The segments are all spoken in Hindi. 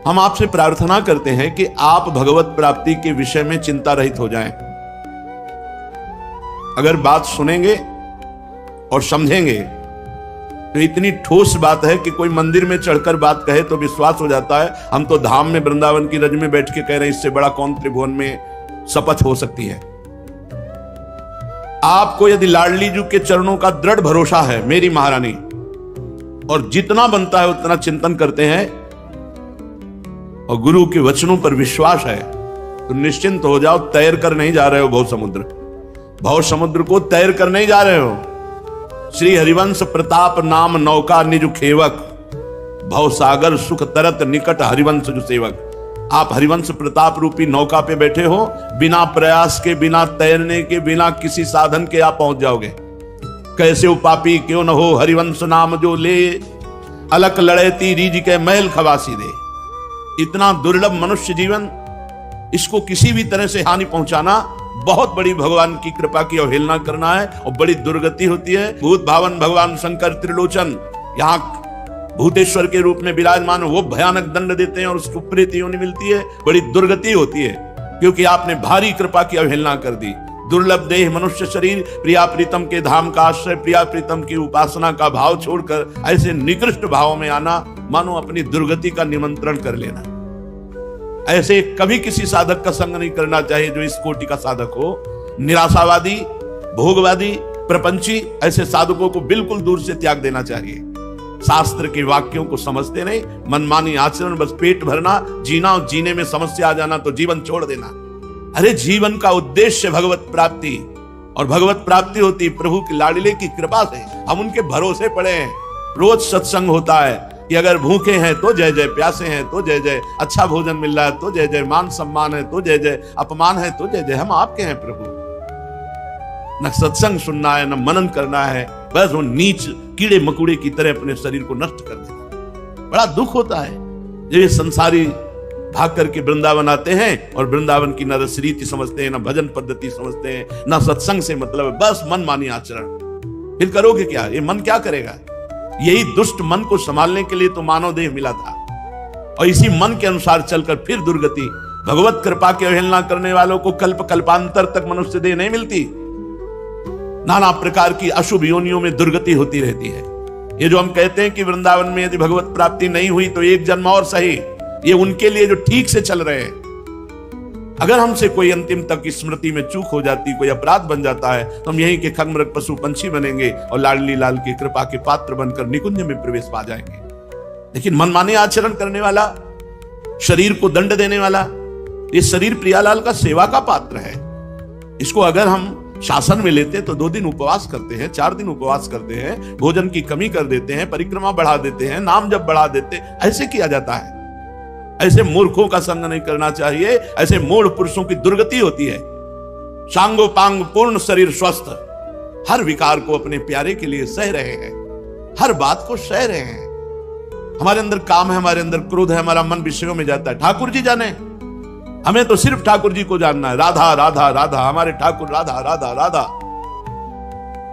हम आपसे प्रार्थना करते हैं कि आप भगवत प्राप्ति के विषय में चिंता रहित हो जाएं। अगर बात सुनेंगे और समझेंगे तो इतनी ठोस बात है कि कोई मंदिर में चढ़कर बात कहे तो विश्वास हो जाता है। हम तो धाम में वृंदावन की रज में बैठ के कह रहे हैं, इससे बड़ा कौन त्रिभुवन में शपथ हो सकती है। आपको यदि लाडली जी के चरणों का दृढ़ भरोसा है मेरी महारानी, और जितना बनता है उतना चिंतन करते हैं और गुरु के वचनों पर विश्वास है, तो निश्चिंत हो जाओ। तैर कर नहीं जा रहे हो भव समुद्र को तैर कर नहीं जा रहे हो। श्री हरिवंश प्रताप नाम नौका निज खेवक, भव सागर सुख तरत निकट हरिवंश जो सेवक। आप हरिवंश प्रताप रूपी नौका पे बैठे हो, बिना प्रयास के, बिना तैरने के, बिना किसी साधन के आप पहुंच जाओगे। कैसे वो पापी क्यों न हो हरिवंश नाम जो ले, अलक लड़ेती रीज के महल खवासी दे। इतना दुर्लभ मनुष्य जीवन, इसको किसी भी तरह से हानि पहुंचाना बहुत बड़ी भगवान की कृपा की अवहेलना करना है और बड़ी दुर्गति होती है। भूत भावन भगवान शंकर त्रिलोचन यहाँ भूतेश्वर के रूप में विराजमान, वो भयानक दंड देते हैं और उसको प्रेत योनि मिलती है। बड़ी दुर्गति होती है क्योंकि आपने भारी कृपा की अवहेलना कर दी। दुर्लभ देह मनुष्य शरीर, प्रिया प्रीतम के धाम का आश्रय, प्रिया प्रीतम की उपासना का भाव छोड़कर ऐसे निकृष्ट भाव में आना, मानो अपनी दुर्गति का निमंत्रण कर लेना। ऐसे कभी किसी साधक का संग नहीं करना चाहिए जो इस कोटि का साधक हो। निराशावादी, भोगवादी, प्रपंची, ऐसे साधकों को बिल्कुल दूर से त्याग देना चाहिए। शास्त्र के वाक्यों को समझते नहीं, मनमानी आचरण, बस पेट भरना, जीना और जीने में समस्या आ जाना तो जीवन छोड़ देना। अरे जीवन का उद्देश्य भगवत प्राप्ति, और भगवत प्राप्ति होती प्रभु की लाडले की कृपा से। हम उनके भरोसे पड़े हैं। रोज सत्संग होता है कि अगर भूखे हैं तो जय जय, प्यासे हैं तो जय जय, अच्छा भोजन मिल रहा है तो जय जय, मान सम्मान है तो जय जय, अपमान है तो जय जय। हम आपके हैं प्रभु। न सत्संग सुनना है, न मनन करना है, बस वो नीच कीड़े मकुड़े की तरह अपने शरीर को नष्ट कर देना। बड़ा दुख होता है ये संसारी भाग करके वृंदावन आते हैं और वृंदावन की न रसरीति समझते हैं, न भजन पद्धति समझते हैं, न सत्संग से मतलब है, बस मन मानी आचरण। फिर करोगे क्या? ये मन क्या करेगा? यही दुष्ट मन को संभालने के लिए तो मानव देह मिला था, और इसी मन के अनुसार चलकर फिर दुर्गति। भगवत कृपा की अवहेलना करने वालों को कल्प कल्पांतर तक मनुष्य देह नहीं मिलती। नाना प्रकार की अशुभ योनियों में दुर्गति होती रहती है। ये जो हम कहते हैं कि वृंदावन में यदि भगवत प्राप्ति नहीं हुई तो एक जन्म और सही, ये उनके लिए जो ठीक से चल रहे हैं। अगर हमसे कोई अंतिम तक की स्मृति में चूक हो जाती, कोई अपराध बन जाता है, तो हम यहीं के खगमृग पशु पंछी बनेंगे और लाडली लाल की कृपा के पात्र बनकर निकुंज में प्रवेश पा जाएंगे। लेकिन मनमाने आचरण करने वाला, शरीर को दंड देने वाला, ये शरीर प्रियालाल का सेवा का पात्र है। इसको अगर हम शासन में लेते तो 2 दिन उपवास करते हैं, 4 दिन उपवास करते हैं, भोजन की कमी कर देते हैं, परिक्रमा बढ़ा देते हैं, नाम जब बढ़ा देते हैं, ऐसे किया जाता है। ऐसे मूर्खों का संग नहीं करना चाहिए। ऐसे मूढ़ पुरुषों की दुर्गति होती है। सांगो पांग पूर्ण शरीर स्वस्थ, हर विकार को अपने प्यारे के लिए सह रहे हैं, हर बात को सह रहे हैं। हमारे अंदर काम है, हमारे अंदर क्रोध है, हमारा मन विषयों में जाता है। ठाकुर जी जाने, हमें तो सिर्फ ठाकुर जी को जानना है। राधा राधा राधा, हमारे ठाकुर राधा राधा राधा।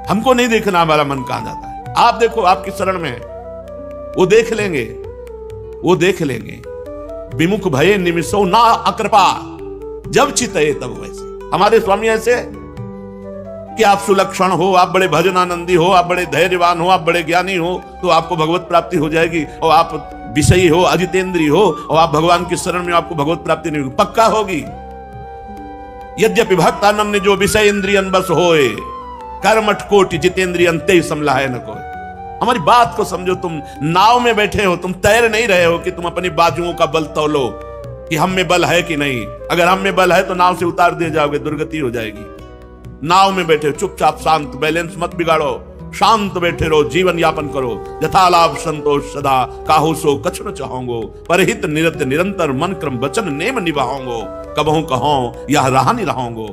हमको नहीं देखना हमारा मन कहां जाता है। आप देखो, आपकी शरण में वो देख लेंगे, वो देख लेंगे। विमुख भये निमिषो ना अकृपा, जब चितये तब वैसे। हमारे स्वामी ऐसे कि आप सुलक्षण हो, आप बड़े भजनानंदी हो, आप बड़े धैर्यवान हो, आप बड़े ज्ञानी हो, तो आपको भगवत प्राप्ति हो जाएगी। और आप विषयी हो, अजितेंद्री हो, और आप भगवान की शरण में, आपको भगवत प्राप्ति नहीं होगी, पक्का होगी। यद्यपि भक्तानंद जो विषय इंद्रियन बस होए, कर्मठ कोटि जितेंद्रियन ते समलाय न कोई। हमारी बात को समझो। तुम नाव में बैठे हो, तुम तैर नहीं रहे हो कि तुम अपनी बाजुओं का बल तौलो कि हम में बल है कि नहीं। अगर हम में बल है तो नाव से उतार दिए जाओगे, दुर्गति हो जाएगी। नाव में बैठे हो, चुपचाप शांत, बैलेंस मत बिगाड़ो, शांत बैठे रहो, जीवन यापन करो। यथालाभ संतोष सदा, काहू सो कछु न चाहोंगो, परहित निरत निरंतर मन क्रम वचन नेम निभाओंगो, कबहू कहो यह रहा नहीं रहोंगो।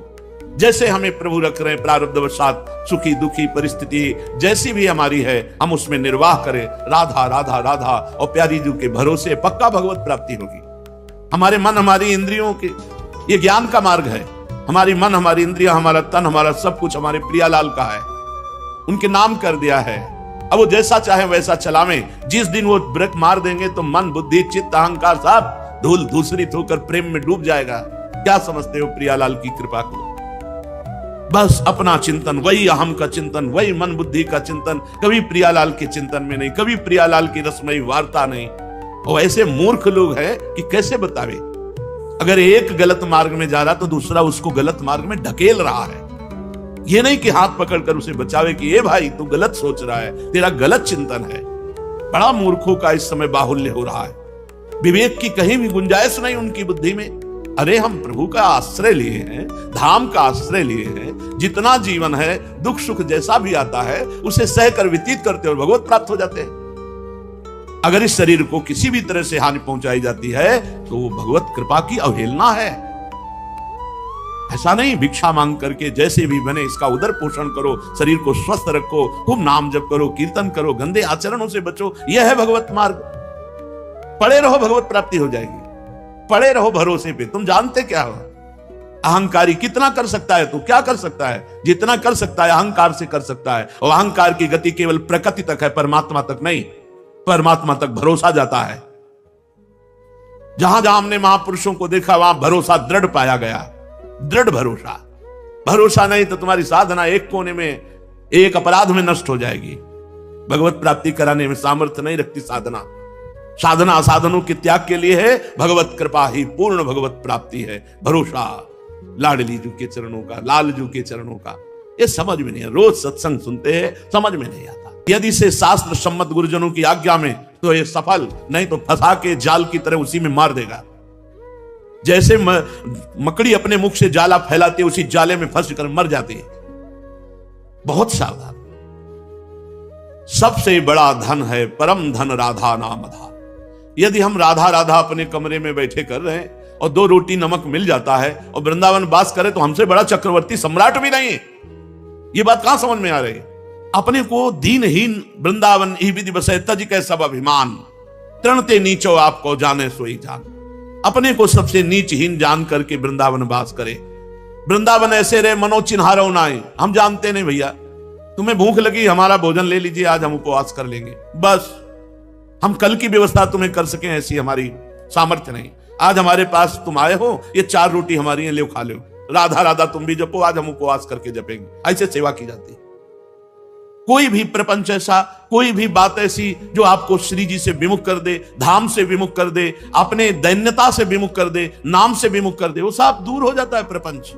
जैसे हमें प्रभु रख रहे हैं प्रारब्धवशात, सुखी दुखी परिस्थिति जैसी भी हमारी है, हम उसमें निर्वाह करें। राधा राधा राधा, और प्यारी जी के भरोसे पक्का भगवत प्राप्ति होगी। हमारे मन, हमारी इंद्रियों के, ये ज्ञान का मार्ग है। हमारी मन, हमारी इंद्रियां, हमारा तन, हमारा सब कुछ हमारे प्रियालाल का है। उनके नाम कर दिया है। अब वो जैसा चाहे वैसा चलावें। जिस दिन वो ब्रेक मार देंगे तो मन, बुद्धि, चित्त, अहंकार सब धूल दूसरित होकर प्रेम में डूब जाएगा। क्या समझते हो प्रियालाल की कृपा को? बस अपना चिंतन, वही अहम का चिंतन, वही मन बुद्धि का चिंतन, कभी प्रियालाल के चिंतन में नहीं, कभी प्रियालाल की रसमयी वार्ता नहीं। और ऐसे मूर्ख लोग हैं कि कैसे बतावे। अगर एक गलत मार्ग में जा रहा तो दूसरा उसको गलत मार्ग में ढकेल रहा है। ये नहीं कि हाथ पकड़कर उसे बचावे कि ये भाई तू गलत सोच रहा है, तेरा गलत चिंतन है। बड़ा मूर्खों का इस समय बाहुल्य हो रहा है। विवेक की कहीं भी गुंजाइश नहीं उनकी बुद्धि में। अरे हम प्रभु का आश्रय लिए हैं, धाम का आश्रय लिए हैं, जितना जीवन है दुख सुख जैसा भी आता है उसे सहकर व्यतीत करते और भगवत प्राप्त हो जाते हैं। अगर इस शरीर को किसी भी तरह से हानि पहुंचाई जाती है तो वो भगवत कृपा की अवहेलना है। ऐसा नहीं भिक्षा मांग करके जैसे भी बने इसका उदर पोषण करो, शरीर को स्वस्थ रखो, खूब नाम जप करो, कीर्तन करो, गंदे आचरणों से बचो। यह है भगवत मार्ग। पड़े रहो, भगवत प्राप्ति हो जाएगी। पड़े रहो भरोसे पे। तुम जानते क्या हो? अहंकारी कितना कर सकता है? तू क्या कर सकता है? जितना कर सकता है अहंकार से कर सकता है। और अहंकार की गति केवल प्रकृति तक है, परमात्मा तक नहीं। परमात्मा तक भरोसा जाता है। जहां जहां हमने महापुरुषों को देखा वहां भरोसा दृढ़ पाया गया। दृढ़ भरोसा। भरोसा नहीं तो तुम्हारी साधना एक कोने में, एक अपराध में नष्ट हो जाएगी। भगवत प्राप्ति कराने में सामर्थ्य नहीं रखती साधना। साधना साधनों के त्याग के लिए है। भगवत कृपा ही पूर्ण भगवत प्राप्ति है। भरोसा लाडली जू के चरणों का, लाल जू के चरणों का। ये समझ में नहीं है। रोज सत्संग सुनते हैं, समझ में नहीं आता। यदि से शास्त्र सम्मत गुरुजनों की आज्ञा में तो ये सफल, नहीं तो फंसा के जाल की तरह उसी में मार देगा। जैसे मकड़ी अपने मुख से जाला फैलाती है, उसी जाले में फंस कर मर जाती है। बहुत सावधान। सबसे बड़ा धन है परम धन राधा नाम धाम। यदि हम राधा राधा अपने कमरे में बैठे कर रहे हैं और 2 रोटी नमक मिल जाता है और वृंदावन वास करे तो हमसे बड़ा चक्रवर्ती सम्राट भी नहीं है। ये बात कहां समझ में आ रही है? अपने को दीनहीन वृंदावन ही विधि बसे तज के सब अभिमान, तृणते नीचो आपको जाने सोई जान। अपने को सबसे नीचहीन जान करके वृंदावन वास करे। वृंदावन ऐसे रहे मनो चिन्हारो नाई। हम जानते नहीं भैया, तुम्हें भूख लगी, हमारा भोजन ले लीजिए, आज हम उपवास कर लेंगे। बस हम कल की व्यवस्था तुम्हें कर सकें ऐसी हमारी सामर्थ्य नहीं। आज हमारे पास तुम आए हो, ये 4 रोटी हमारी है, ले खा लो। राधा राधा तुम भी जपो, आज हम उपवास करके जपेंगे। ऐसे सेवा की जाती है। कोई भी प्रपंच ऐसा, कोई भी बात ऐसी जो आपको श्री जी से विमुख कर दे, धाम से विमुख कर दे, अपने दैन्यता से विमुख कर दे, नाम से विमुख कर दे, वो सब दूर हो जाता है प्रपंच।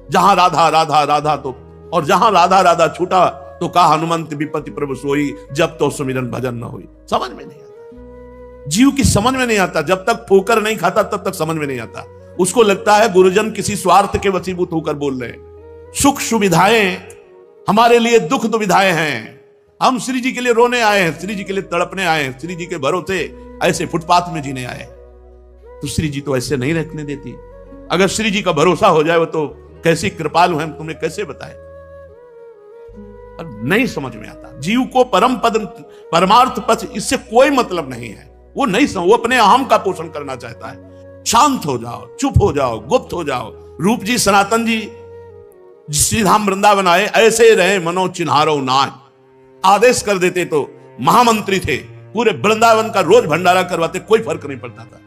जहां राधा राधा राधा तो, और जहां राधा राधा छूटा तो कहा हनुमंत विपत्ति प्रभु सोई, जब तो सुमिरन भजन न हुई। समझ में नहीं आता। जीव की समझ में नहीं आता। जब तक ठोकर नहीं खाता तब तक समझ में नहीं आता। उसको लगता है गुरुजन किसी स्वार्थ के वशीभूत होकर बोल रहे हैं। सुख सुविधाएं हमारे लिए दुख दुविधाएं हैं। हम श्री जी के लिए रोने आए हैं, श्री जी के लिए तड़पने आए हैं, श्री जी के भरोसे ऐसे फुटपाथ में जीने आए। तो श्री जी तो ऐसे नहीं रखने देती। अगर श्री जी का भरोसा हो जाए वो तो कैसी कृपालु हैं, तुम्हें कैसे बताएं। नहीं समझ में आता। जीव को परम पद परमार्थ पथ इससे कोई मतलब नहीं है। वो नहीं वो अपने अहम का पोषण करना चाहता है। शांत हो जाओ, चुप हो जाओ, गुप्त हो जाओ। रूप जी सनातन जी श्री धाम वृंदावन आए, ऐसे रहे मनो चिन्हारो नाय। आदेश कर देते तो महामंत्री थे, पूरे वृंदावन का रोज भंडारा करवाते, कोई फर्क नहीं पड़ता था।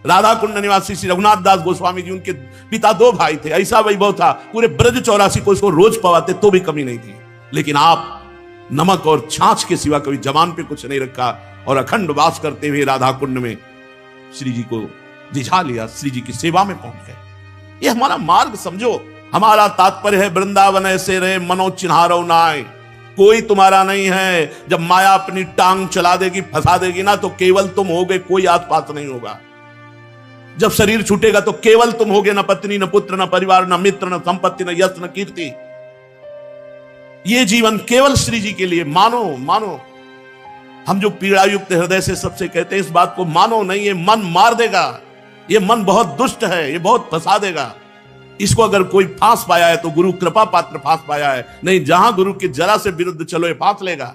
राधा कुंड निवासी श्री रघुनाथ दास गोस्वामी जी, उनके पिता 2 भाई थे, ऐसा वैभव था, पूरे ब्रज 84 को इसको रोज पवाते तो भी कमी नहीं थी। लेकिन आप नमक और छाछ के सिवा कभी जबान पे कुछ नहीं रखा और अखंड वास करते हुए राधा कुंड में श्री जी को रिझा लिया, श्री जी की सेवा में पहुंच गए। ये हमारा मार्ग समझो। हमारा तात्पर्य है वृंदावन ऐसे रहे मनो चिन्हारो नाय। कोई तुम्हारा नहीं है। जब माया अपनी टांग चला देगी, फंसा देगी ना, तो केवल तुम होगे, कोई आस पास नहीं होगा। जब शरीर छूटेगा तो केवल तुम होगे, न पत्नी, न पुत्र, न परिवार, न मित्र, न संपत्ति, न यश, न कीर्ति। ये जीवन केवल श्री जी के लिए। मानो मानो। हम जो पीड़ा युक्त हृदय से सबसे कहते हैं इस बात को मानो नहीं, ये मन मार देगा। ये मन बहुत दुष्ट है, ये बहुत फंसा देगा। इसको अगर कोई फांस पाया है तो गुरु कृपा पात्र फांस पाया है, नहीं जहां गुरु के जरा से विरुद्ध चलो ये फांस लेगा।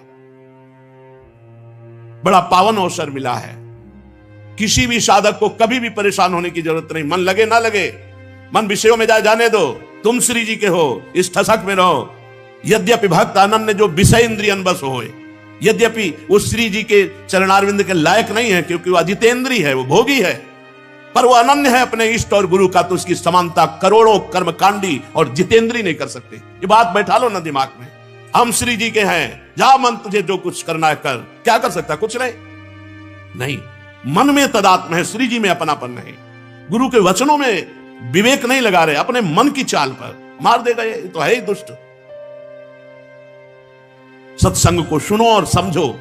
बड़ा पावन अवसर मिला है। किसी भी साधक को कभी भी परेशान होने की जरूरत नहीं। मन लगे ना लगे, मन विषयों में जाने दो। तुम श्री जी के हो, इस ठसक में रहो। यद्यपि भक्त आनंद जो विषय इंद्रियन बस होए, यद्यपि वो श्री जी के चरणारविंद के लायक नहीं है, क्योंकि वो अजितेंद्री है, वो भोगी है। पर वो अनन्य है अपने इष्ट और गुरु का, तो उसकी समानता करोड़ों कर्मकांडी और जितेंद्री नहीं कर सकते। ये बात बैठा लो ना दिमाग में। हम श्री जी के हैं, जा मन तुझे जो कुछ करना है कर। क्या कर सकता? कुछ नहीं। मन में तदात्म है, श्री जी में अपनापन नहीं। गुरु के वचनों में विवेक नहीं लगा रहे, अपने मन की चाल पर मार देगा। ये तो है ही दुष्ट। सत्संग को सुनो और समझो।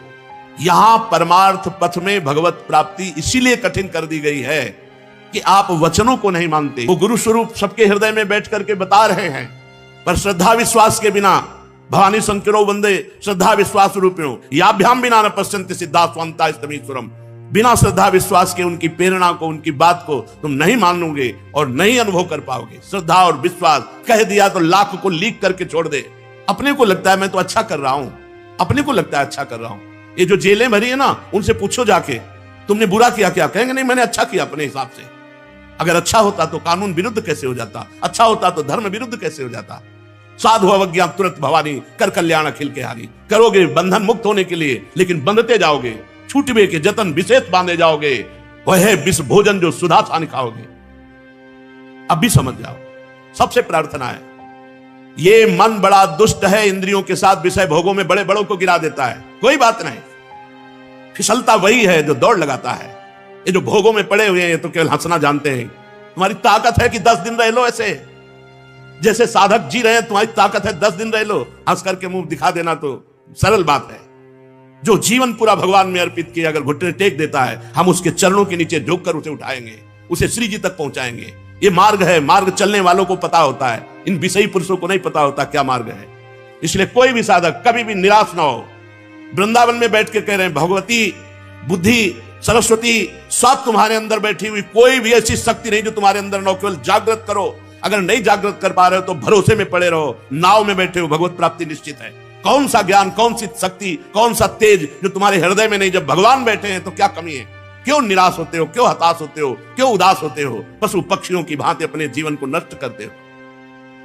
यहां परमार्थ पथ में भगवत प्राप्ति इसीलिए कठिन कर दी गई है कि आप वचनों को नहीं मानते। वो गुरु स्वरूप सबके हृदय में बैठ करके बता रहे हैं, पर श्रद्धा विश्वास के बिना भवानी संकिरो वंदे श्रद्धा विश्वास रूपिणो याभ्याम बिना न पश्यन्ति सिद्धा स्वांता स्तमीश्वरम। बिना श्रद्धा विश्वास के उनकी प्रेरणा को, उनकी बात को तुम नहीं मानोगे और नहीं अनुभव कर पाओगे। श्रद्धा और विश्वास कह दिया तो लाख को लीक करके छोड़ दे। अपने को लगता है मैं तो अच्छा कर रहा हूं, अपने को लगता है अच्छा कर रहा हूं। ये जो जेलें भरी है ना, उनसे पूछो जाके तुमने बुरा किया क्या? कहेंगे नहीं मैंने अच्छा किया अपने हिसाब से। अगर अच्छा होता तो कानून विरुद्ध कैसे हो जाता? अच्छा होता तो धर्म विरुद्ध कैसे हो जाता? साधु अवज्ञा तुरंत भवानी कर कल्याण अखिल के हारी। करोगे बंधन मुक्त होने के लिए, लेकिन बंधते जाओगे। छूटवे के जतन विशेष बांधे जाओगे। वह है विष भोजन जो सुधा सा खाओगे। अब भी समझ जाओ। सबसे प्रार्थना है, ये मन बड़ा दुष्ट है, इंद्रियों के साथ विषय भोगों में बड़े बड़ों को गिरा देता है। कोई बात नहीं, फिसलता वही है जो दौड़ लगाता है। ये जो भोगों में पड़े हुए हैं, ये तो केवल हंसना जानते हैं। तुम्हारी ताकत है कि 10 दिन रह लो ऐसे, जैसे साधक जी रहे हैं। तुम्हारी ताकत है 10 दिन रह लो, हंस करके मुंह दिखा देना तो सरल बात है। जो जीवन पूरा भगवान में अर्पित किया, अगर घुटने टेक देता है, हम उसके चरणों के नीचे झुक कर उसे उठाएंगे, उसे श्री जी तक पहुंचाएंगे। ये मार्ग है। मार्ग चलने वालों को पता होता है, इन विषयी पुरुषों को नहीं पता होता क्या मार्ग है। इसलिए कोई भी साधक कभी भी निराश ना हो। वृंदावन में बैठ के कह रहे हैं, भगवती बुद्धि सरस्वती सब तुम्हारे अंदर बैठी हुई, कोई भी ऐसी शक्ति नहीं जो तुम्हारे अंदर ना हो। केवल जागृत करो। अगर नहीं जागृत कर पा रहे हो तो भरोसे में पड़े रहो। नाव में बैठे हो, भगवत प्राप्ति निश्चित है। कौन सा ज्ञान, कौन सी शक्ति, कौन सा तेज जो तुम्हारे हृदय में नहीं? जब भगवान बैठे हैं तो क्या कमी है? क्यों निराश होते हो? क्यों हताश होते हो? क्यों उदास होते हो? पशु पक्षियों की भांति अपने जीवन को नष्ट करते हो।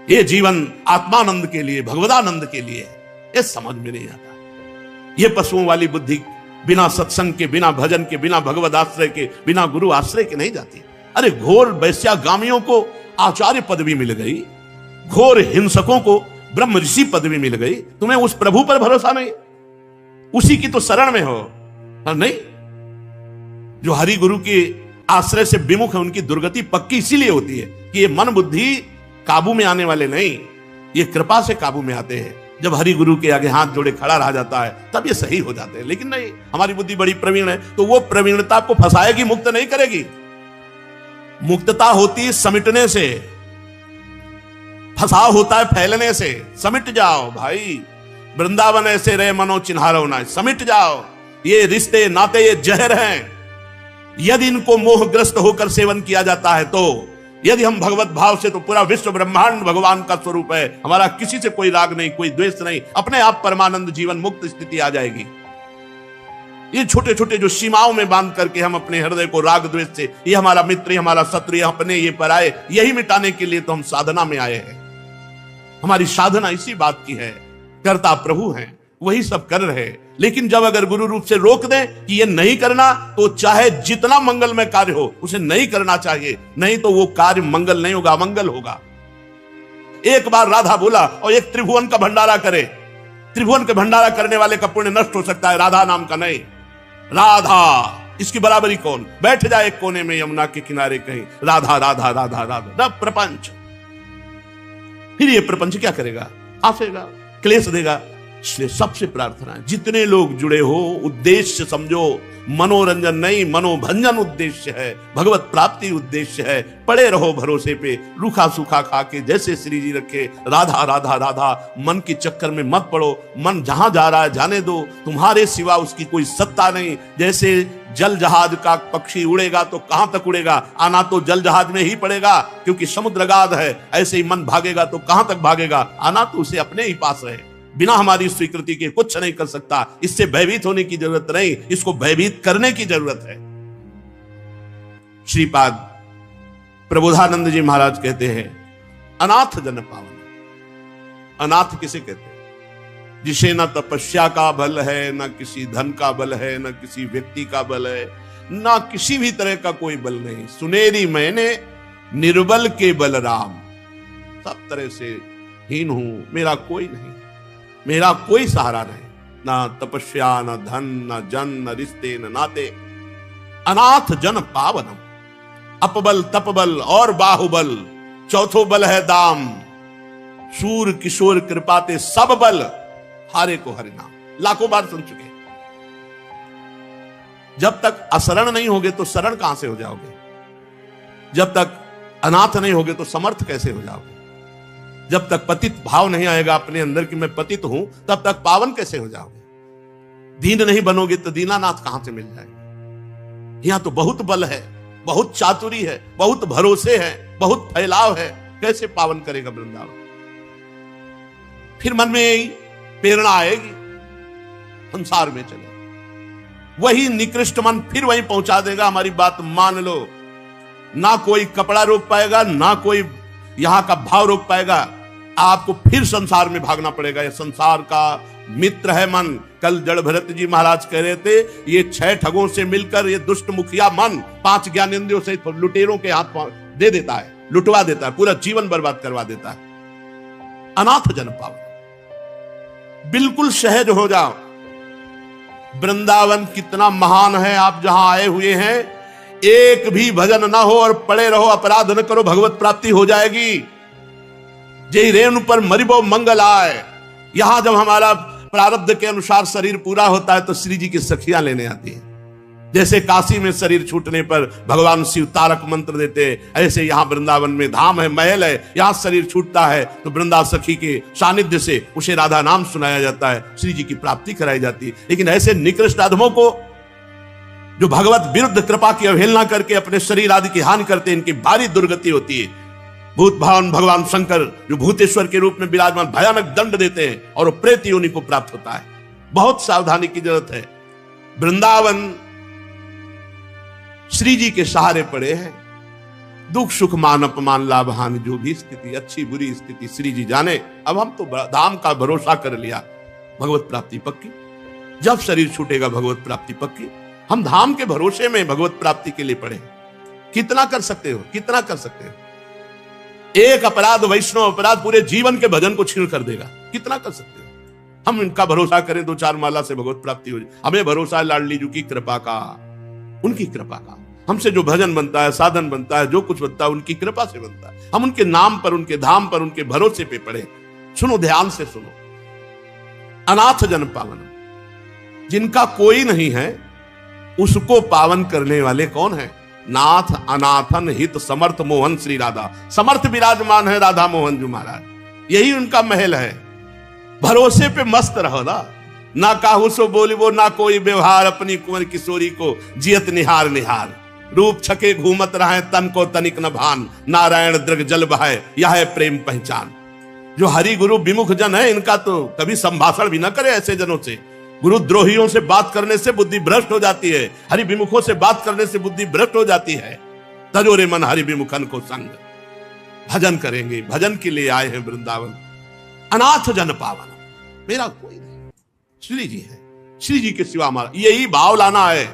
ये जीवन आत्मानंद के लिए, भगवदानंद के लिए, ये समझ में नहीं आता। ये पशुओं वाली बुद्धि बिना सत्संग के, बिना भजन के, बिना भगवद आश्रय के, बिना गुरु आश्रय के नहीं जाती। अरे घोर वैश्यागामियों को आचार्य पदवी मिल गई, घोर हिंसकों को ब्रह्म ऋषि पदवी मिल गई। तुम्हें उस प्रभु पर भरोसा नहीं? उसी की तो शरण में हो। और नहीं, जो हरि गुरु के आश्रय से विमुख है, उनकी दुर्गति पक्की इसीलिए होती है कि ये मन बुद्धि काबू में आने वाले नहीं, ये कृपा से काबू में आते हैं। जब हरि गुरु के आगे हाथ जोड़े खड़ा रह जाता है, तब ये सही हो जाते हैं। लेकिन नहीं, हमारी बुद्धि बड़ी प्रवीण है, तो वो प्रवीणता को फंसाएगी, मुक्त नहीं करेगी। मुक्तता होती है समिटने से, फंसाव होता है फैलने से। समिट जाओ भाई, वृंदावन ऐसे रहे मनो चिन्हारो ना, समिट जाओ। ये रिश्ते नाते ये जहर हैं। यदि इनको मोहग्रस्त होकर सेवन किया जाता है, तो यदि हम भगवत भाव से, तो पूरा विश्व ब्रह्मांड भगवान का स्वरूप है। हमारा किसी से कोई राग नहीं, कोई द्वेष नहीं, अपने आप परमानंद जीवन मुक्त स्थिति आ जाएगी। ये छोटे छोटे जो सीमाओं में बांध करके हम अपने हृदय को राग द्वेष से, ये हमारा मित्र, ये हमारा शत्रु, ये अपने, ये पराये, यही मिटाने के लिए तो हम साधना में आए हैं। हमारी साधना इसी बात की है। कर्ता प्रभु हैं, वही सब कर रहे हैं। लेकिन जब अगर गुरु रूप से रोक दें कि ये नहीं करना, तो चाहे जितना मंगलमय कार्य हो, उसे नहीं करना चाहिए। नहीं तो वो कार्य मंगल नहीं होगा, अमंगल होगा। एक बार राधा बोला और एक त्रिभुवन का भंडारा करे, त्रिभुवन के भंडारा करने वाले का पुण्य नष्ट हो सकता है, राधा नाम का नहीं। राधा, इसकी बराबरी कौन? बैठ जाए एक कोने में यमुना के किनारे कहीं, राधा राधा राधा राधा, प्रपंच। फिर ये प्रपंच क्या करेगा? हंसेगा, क्लेश देगा। इसलिए सबसे प्रार्थना है, जितने लोग जुड़े हो, उद्देश्य समझो, मनोरंजन नहीं, मनोभंजन उद्देश्य है, भगवत प्राप्ति उद्देश्य है। पड़े रहो भरोसे पे, रूखा सूखा खा के जैसे श्री जी रखे, राधा राधा राधा। मन के चक्कर में मत पड़ो। मन जहां जा रहा है जाने दो, तुम्हारे सिवा उसकी कोई सत्ता नहीं। जैसे जल जहाज का पक्षी उड़ेगा तो कहां तक उड़ेगा? आना तो जल जहाज में ही पड़ेगा, क्योंकि समुद्र गाध है। ऐसे ही मन भागेगा तो कहां तक भागेगा? आना तो उसे अपने ही पास है। बिना हमारी स्वीकृति के कुछ नहीं कर सकता। इससे भयभीत होने की जरूरत नहीं, इसको भयभीत करने की जरूरत है। श्रीपाद प्रबोधानंद जी महाराज कहते हैं, अनाथ जन पावन। अनाथ किसे कहते हैं? जिसे न तपस्या का बल है, न किसी धन का बल है, न किसी व्यक्ति का बल है, ना किसी भी तरह का कोई बल नहीं। सुनेरी मैंने निर्बल के बल राम, सब तरह से हीन हूं, मेरा कोई नहीं, मेरा कोई सहारा नहीं, ना तपस्या, ना धन, ना जन, न रिश्ते, न नाते। अनाथ जन पावनम, अपबल तपबल और बाहुबल, चौथो बल है दाम। सूर किशोर कृपाते सब बल, हारे को हरि नाम। लाखों बार सुन चुके। जब तक असरण नहीं होगे तो शरण कहां से हो जाओगे? जब तक अनाथ नहीं होगे तो समर्थ कैसे हो जाओगे? जब तक पतित भाव नहीं आएगा अपने अंदर कि मैं पतित हूं, तब तक पावन कैसे हो जाओगे? दीन नहीं बनोगे तो दीनानाथ कहां से मिल जाएगा? यहां तो बहुत बल है, बहुत चातुरी है, बहुत भरोसे है, बहुत फैलाव है, कैसे पावन करेगा वृंदावन? फिर मन में प्रेरणा आएगी, संसार में चले, वही निकृष्ट मन फिर वहीं पहुंचा देगा। हमारी बात मान लो, ना कोई कपड़ा रोक पाएगा, ना कोई यहां का भाव रोक पाएगा। आपको फिर संसार में भागना पड़ेगा। यह संसार का मित्र है मन। कल जड़ भरत जी महाराज कह रहे थे, ये 6 ठगों से मिलकर ये दुष्ट मुखिया मन 5 ज्ञानेंद्रियों से लुटेरों के हाथ दे देता है, लुटवा देता है, पूरा जीवन बर्बाद करवा देता है। अनाथ जन पावन, बिल्कुल सहज हो जाओ। वृंदावन कितना महान है। आप जहां आए हुए हैं, एक भी भजन ना हो और पड़े रहो, अपराध न करो, भगवत प्राप्ति हो जाएगी। जय रेणु पर मरिबो मंगल आए। यहां जब हमारा प्रारब्ध के अनुसार शरीर पूरा होता है तो श्री जी की सखियां लेने आती हैं। जैसे काशी में शरीर छूटने पर भगवान शिव तारक मंत्र देते, ऐसे यहां वृंदावन में धाम है, महल है, यहां शरीर छूटता है तो वृंदा सखी के सानिध्य से उसे राधा नाम सुनाया जाता है, श्री जी की प्राप्ति कराई जाती है। लेकिन ऐसे निकृष्ट अधमों को, जो भगवत विरुद्ध कृपा की अवहेलना करके अपने शरीर आदि की हानि करते हैं, इनकी भारी दुर्गति होती है। भूत भावन भगवान शंकर जो भूतेश्वर के रूप में विराजमान भयानक दंड देते हैं और वो प्रेत योनि को प्राप्त होता है। बहुत सावधानी की जरूरत है। वृंदावन श्री जी के सहारे पड़े हैं। दुख सुख मान अपमान लाभ हानि, जो भी स्थिति, अच्छी बुरी स्थिति श्री जी जाने। अब हम तो धाम का भरोसा कर लिया, भगवत प्राप्ति पक्की। जब शरीर छूटेगा भगवत प्राप्ति पक्की। हम धाम के भरोसे में भगवत प्राप्ति के लिए पड़े। कितना कर सकते हो, कितना कर सकते हो? एक अपराध, वैष्णव अपराध पूरे जीवन के भजन को छीन कर देगा। कितना कर सकते हो? हम इनका भरोसा करें 2-4 माला से भगवत प्राप्ति हो जाए। हमें भरोसा है लाडली जी की कृपा का, उनकी कृपा का। हमसे जो भजन बनता है, साधन बनता है, जो कुछ बनता है, उनकी कृपा से बनता है। हम उनके नाम पर, उनके धाम पर, उनके भरोसे पे पड़े। सुनो, ध्यान से सुनो। अनाथ जन पावन, जिनका कोई नहीं है उसको पावन करने वाले कौन है? नाथ अनाथन हित समर्थ मोहन श्री राधा। समर्थ विराजमान है राधा मोहन जी महाराज, यही उनका महल है। भरोसे पे मस्त रहो ना काहू सो बोलिबो, ना कोई व्यवहार, अपनी कुंवर किशोरी को जियत निहार निहार। रूप छके घूमत रहे, तन को तनिक न भान, नारायण दृग जल बहाए, यह है प्रेम पहचान। जो हरि गुरु विमुख जन है, इनका तो कभी संभाषण भी ना करे ऐसे जनों से। गुरु द्रोहियों से बात करने से बुद्धि भ्रष्ट हो जाती है, हरि विमुखों से बात करने से बुद्धि भ्रष्ट हो जाती है। तजोरे मन हरि विमुखन को संग। भजन करेंगे, भजन के लिए आए हैं वृंदावन। अनाथ जन पावन, मेरा कोई नहीं, श्री जी है। श्री जी के सिवा हमारा, यही भाव लाना है।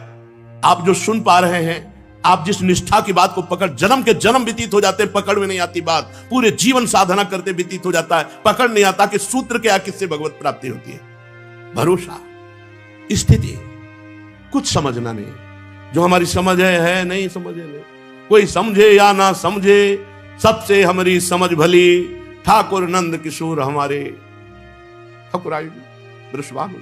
आप जो सुन पा रहे हैं, आप जिस निष्ठा की बात को पकड़, जन्म के जन्म व्यतीत हो जाते हैं, पकड़ में नहीं आती बात। पूरे जीवन साधना करते व्यतीत हो जाता है, पकड़ नहीं आता कि सूत्र क्या, किससे भगवत प्राप्ति होती है। भरोसा, स्थिति, कुछ समझना नहीं। जो हमारी समझ है नहीं समझे नहीं। कोई समझे या ना समझे, सबसे हमारी समझ भली। ठाकुर नंद किशोर हमारे ठकुराई वृषभानु।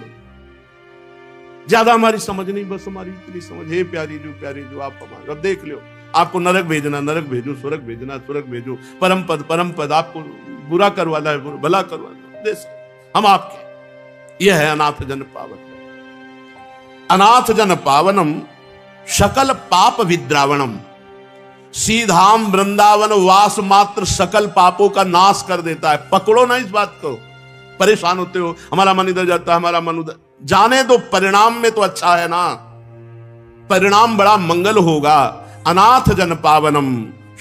ज्यादा हमारी समझ नहीं, बस हमारी इतनी समझ है, प्यारी जो आप हमारे। अब देख लो, आपको नरक भेजना नरक भेजो, स्वर्ग भेजना स्वर्ग भेजो, परम पद आपको बुरा करवाना है भला करवाना, हम आपके। यह है अनाथ जन पावन। अनाथ जन पावनम सकल पाप विद्रावणम। सीधाम वृंदावन वास मात्र सकल पापों का नाश कर देता है। पकड़ो ना इस बात को। परेशान होते हो, हमारा मन इधर जाता है, हमारा मन उधर, जाने दो। परिणाम में तो अच्छा है ना, परिणाम बड़ा मंगल होगा। अनाथ जन पावनम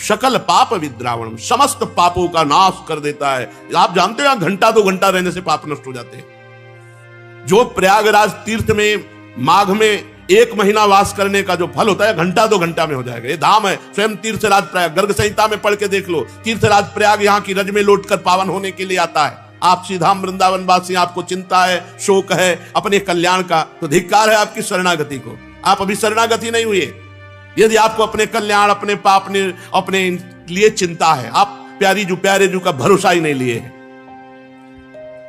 सकल पाप विद्रावणम, समस्त पापों का नाश कर देता है। आप जानते हो, घंटा 2 घंटा रहने से पाप नष्ट हो जाते हैं। जो प्रयागराज तीर्थ में माघ में 1 महीना वास करने का जो फल होता है घंटा 2 घंटा में हो जाएगा। ये धाम है। स्वयं तीर्थराज प्रयाग, गर्ग संहिता में पढ़ के देख लो। तीर्थराज प्रयाग यहाँ की रज में लौटकर पावन होने के लिए आता है। आप श्रीधाम वृंदावन वासी, आपको चिंता है, शोक है अपने कल्याण का, तो धिक्कार है आपकी शरणागति को। आप अभी शरणागति नहीं हुए। यदि आपको अपने कल्याण, अपने पाप, अपने लिए चिंता है, आप प्यारे जू का भरोसा ही नहीं लिए है।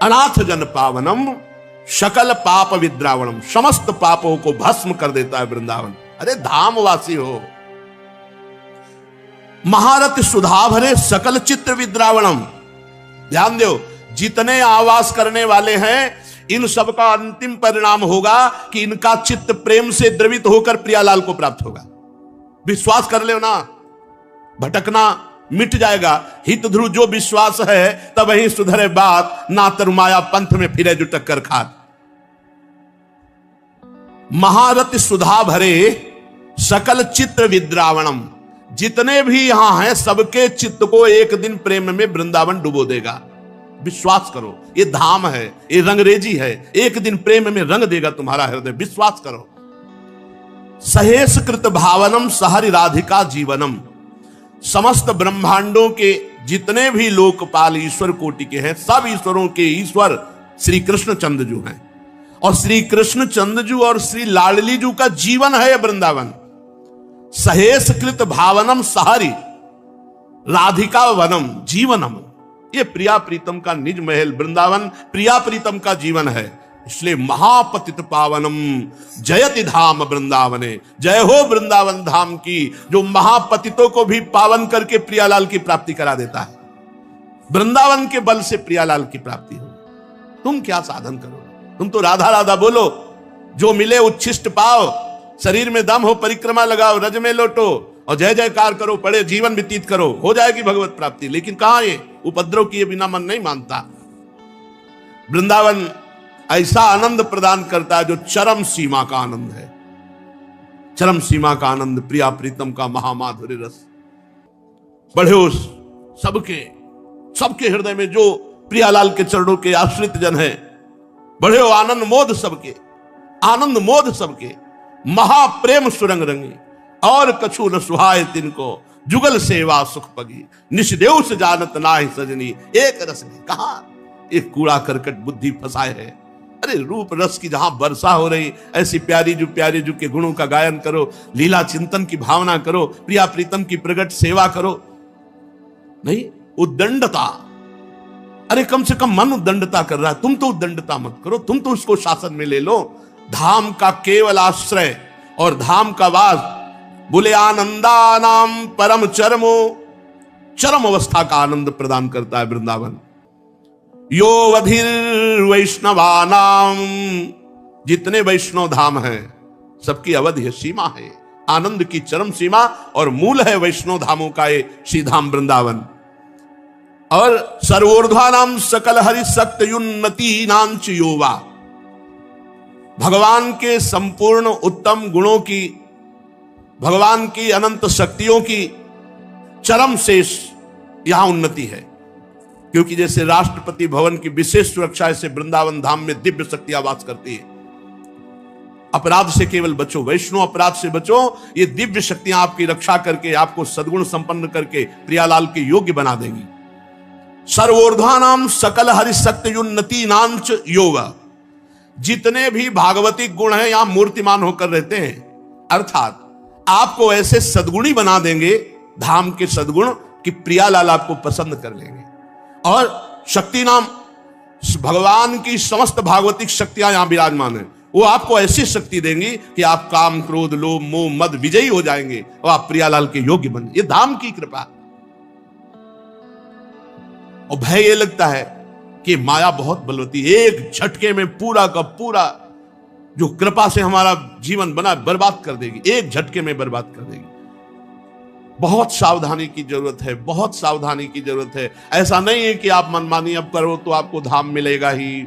अनाथ जन पावनम सकल पाप विद्रावणम, समस्त पापों को भस्म कर देता है वृंदावन। अरे धामवासी हो। महारथ सुधा भरे सकल चित्र विद्रावणम। ध्यान दो, जितने आवास करने वाले हैं इन सब का अंतिम परिणाम होगा कि इनका चित्त प्रेम से द्रवित होकर प्रियालाल को प्राप्त होगा। विश्वास कर ले ना, भटकना मिट जाएगा। हित ध्रुव जो विश्वास है तब वही सुधरे बात, ना तरुमाया पंथ में फिरे जो टक्कर खात। महारथ सुधा भरे सकल चित्र विद्रावणम, जितने भी यहां हैं सबके चित्त को एक दिन प्रेम में वृंदावन डुबो देगा। विश्वास करो, ये धाम है, ये रंगरेजी है, एक दिन प्रेम में रंग देगा तुम्हारा हृदय। विश्वास करो। सहेस कृत भावनम सहरि राधिका जीवनम, समस्त ब्रह्मांडों के जितने भी लोकपाल ईश्वर कोटि के हैं, सब ईश्वरों के ईश्वर श्री कृष्ण चंद्रजू हैं। और श्री कृष्ण चंद्रजू और श्री लाडली जू का जीवन है यह वृंदावन। सहेस कृत भावनम सहरि राधिका वनम जीवनम, ये प्रिया प्रीतम का निज महल वृंदावन प्रिया प्रीतम का जीवन है। इसलिए महापतित पावनम जयति धाम वृंदावने, जय हो वृंदावन धाम की, जो महापतितों को भी पावन करके प्रियालाल की प्राप्ति करा देता है। वृंदावन के बल से प्रियालाल की प्राप्ति हो। तुम क्या साधन करो, तुम तो राधा राधा बोलो, जो मिले उच्छिष्ट पाओ, शरीर में दम हो परिक्रमा लगाओ, रज में लौटो और जय जयकार करो, पड़े जीवन व्यतीत करो, हो जाएगी भगवत प्राप्ति। लेकिन कहां ये उपद्रव किए बिना मन नहीं मानता। वृंदावन ऐसा आनंद प्रदान करता है जो चरम सीमा का आनंद है। चरम सीमा का आनंद, प्रिया प्रीतम का महामाधुर्य रस। बढ़े उस सबके हृदय में जो प्रियालाल के चरणों के आश्रित जन है, बढ़े हो आनंद मोद सबके, आनंद मोद सबके, महाप्रेम सुरंग रंगी और कछु न सुहाय तिनको, जुगल सेवा सुख पगी, निष्देव से जानत नाहि सजनी, एक रस ने कहा। एक कूड़ा करकट बुद्धि फंसाए है। अरे रूप रस की जहां वर्षा हो रही, ऐसी प्यारी जू के गुणों का गायन करो, लीला चिंतन की भावना करो, प्रिया प्रीतम की प्रगट सेवा करो। नहीं उद्दंडता, अरे कम से कम मन उद्दंडता कर रहा है, तुम तो उद्दंडता मत करो, तुम तो उसको शासन में ले लो। धाम का केवल आश्रय और धाम का वास, बोले आनंदा नाम परम चरमो, चरम अवस्था का आनंद प्रदान करता है वृंदावन। यो वधिर वैष्णवानाम, जितने वैष्णव धाम हैं सबकी अवधि है, सीमा है, आनंद की चरम सीमा और मूल है वैष्णव धामों का ये श्रीधाम वृंदावन। और सर्वोर्ध्वानाम सकल हरि सक्त युन्नति नांच योवा, भगवान के संपूर्ण उत्तम गुणों की, भगवान की अनंत शक्तियों की चरम शेष यहां उन्नति है। क्योंकि जैसे राष्ट्रपति भवन की विशेष सुरक्षा ऐसे वृंदावन धाम में दिव्य शक्तियां वास करती है। अपराध से केवल बचो, वैष्णव अपराध से बचो, ये दिव्य शक्तियां आपकी रक्षा करके आपको सद्गुण संपन्न करके प्रियालाल के योग्य बना देंगी। सर्वोर्ध्वानाम सकल हरिशक्त युन्नति नांच योगा, जितने भी भागवतिक गुण हैं यहां मूर्तिमान होकर रहते हैं। अर्थात आपको ऐसे सद्गुणी बना देंगे धाम के सद्गुण कि प्रियालाल आपको पसंद कर लेंगे। और शक्ति नाम, भगवान की समस्त भागवतिक शक्तियां यहां विराजमान है, वो आपको ऐसी शक्ति देंगी कि आप काम क्रोध लोभ मोह मद विजयी हो जाएंगे और आप प्रियालाल के योग्य बने। ये धाम की कृपा। और भय ये लगता है कि माया बहुत बलवती, एक झटके में पूरा का पूरा जो कृपा से हमारा जीवन बना बर्बाद कर देगी, एक झटके में बर्बाद कर देगी। बहुत सावधानी की जरूरत है, बहुत सावधानी की जरूरत है। ऐसा नहीं है कि आप मनमानी अब करो तो आपको धाम मिलेगा ही,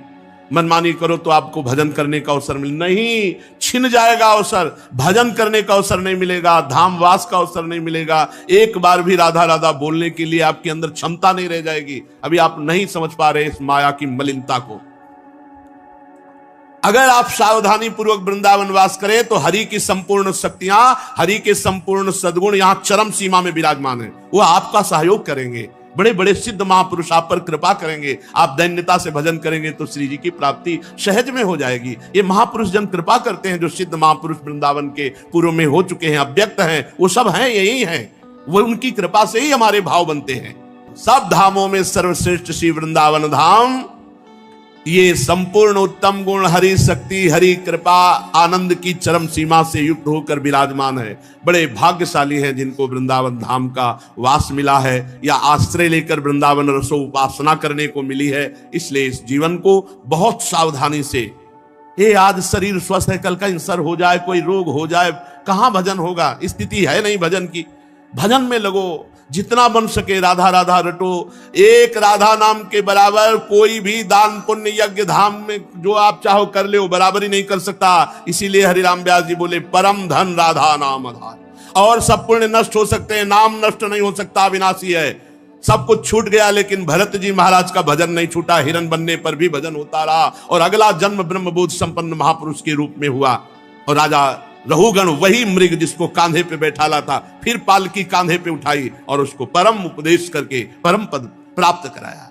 मनमानी करो तो आपको भजन करने का अवसर मिले, नहीं, छिन जाएगा अवसर, भजन करने का अवसर नहीं मिलेगा, धाम वास का अवसर नहीं मिलेगा। एक बार भी राधा राधा बोलने के लिए आपके अंदर क्षमता नहीं रह जाएगी। अभी आप नहीं समझ पा रहे इस माया की मलिनता को। अगर आप सावधानी पूर्वक वृंदावन वास करें तो हरि की संपूर्ण शक्तियां, हरि के संपूर्ण सद्गुण यहां चरम सीमा में विराजमान है। वो आपका सहयोग करेंगे, बड़े बड़े सिद्ध महापुरुष आप पर कृपा करेंगे। आप दैन्यता से भजन करेंगे तो श्री जी की प्राप्ति सहज में हो जाएगी। ये महापुरुष जन कृपा करते हैं, जो सिद्ध महापुरुष वृंदावन के पूर्व में हो चुके हैं, अव्यक्त हैं, वो सब हैं, यही हैं। वो उनकी कृपा से ही हमारे भाव बनते हैं। सब धामों में सर्वश्रेष्ठ श्री वृंदावन धाम, ये संपूर्ण उत्तम गुण, हरि शक्ति, हरि कृपा, आनंद की चरम सीमा से युक्त होकर विराजमान है। बड़े भाग्यशाली हैं जिनको वृंदावन धाम का वास मिला है, या आश्रय लेकर वृंदावन रसो उपासना करने को मिली है। इसलिए इस जीवन को बहुत सावधानी से, ये आज शरीर स्वस्थ है, कल का इंसर हो जाए, कोई रोग हो जाए, कहां भजन होगा? स्थिति है नहीं भजन की। भजन में लगो, जितना बन सके राधा राधा रटो। एक राधा नाम के बराबर कोई भी दान पुण्य यज्ञ धाम में जो आप चाहो कर ले, वो बराबर ही नहीं कर सकता। इसीलिए हरिराम व्यास जी बोले, परम धन राधा नाम आधार। और सब पुण्य नष्ट हो सकते हैं, नाम नष्ट नहीं हो सकता, अविनाशी है। सब कुछ छूट गया, लेकिन भरत जी महाराज का भजन नहीं छूटा। हिरण बनने पर भी भजन होता रहा, और अगला जन्म ब्रह्मबोध संपन्न महापुरुष के रूप में हुआ। और राजा रहुगण, वही मृग जिसको कांधे पे बैठाला था, फिर पालकी कांधे पे उठाई और उसको परम उपदेश करके परम पद प्राप्त कराया।